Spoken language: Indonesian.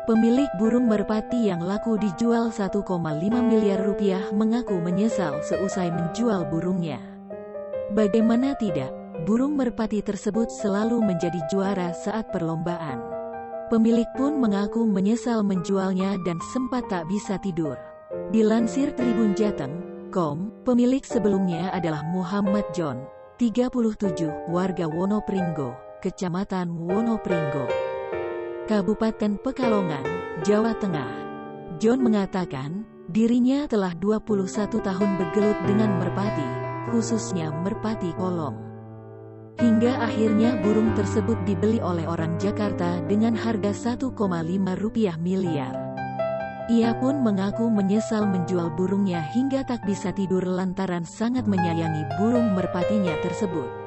Pemilik burung merpati yang laku dijual 1,5 miliar rupiah mengaku menyesal seusai menjual burungnya. Bagaimana tidak, burung merpati tersebut selalu menjadi juara saat perlombaan. Pemilik pun mengaku menyesal menjualnya dan sempat tak bisa tidur. Dilansir tribunjateng.com, pemilik sebelumnya adalah Muhammad John, 37, warga Wonopringgo, Kecamatan Wonopringgo, Kabupaten Pekalongan, Jawa Tengah. John mengatakan, dirinya telah 21 tahun bergelut dengan merpati, khususnya merpati kolong. Hingga akhirnya burung tersebut dibeli oleh orang Jakarta dengan harga 1,5 rupiah miliar. Ia pun mengaku menyesal menjual burungnya hingga tak bisa tidur lantaran sangat menyayangi burung merpatinya tersebut.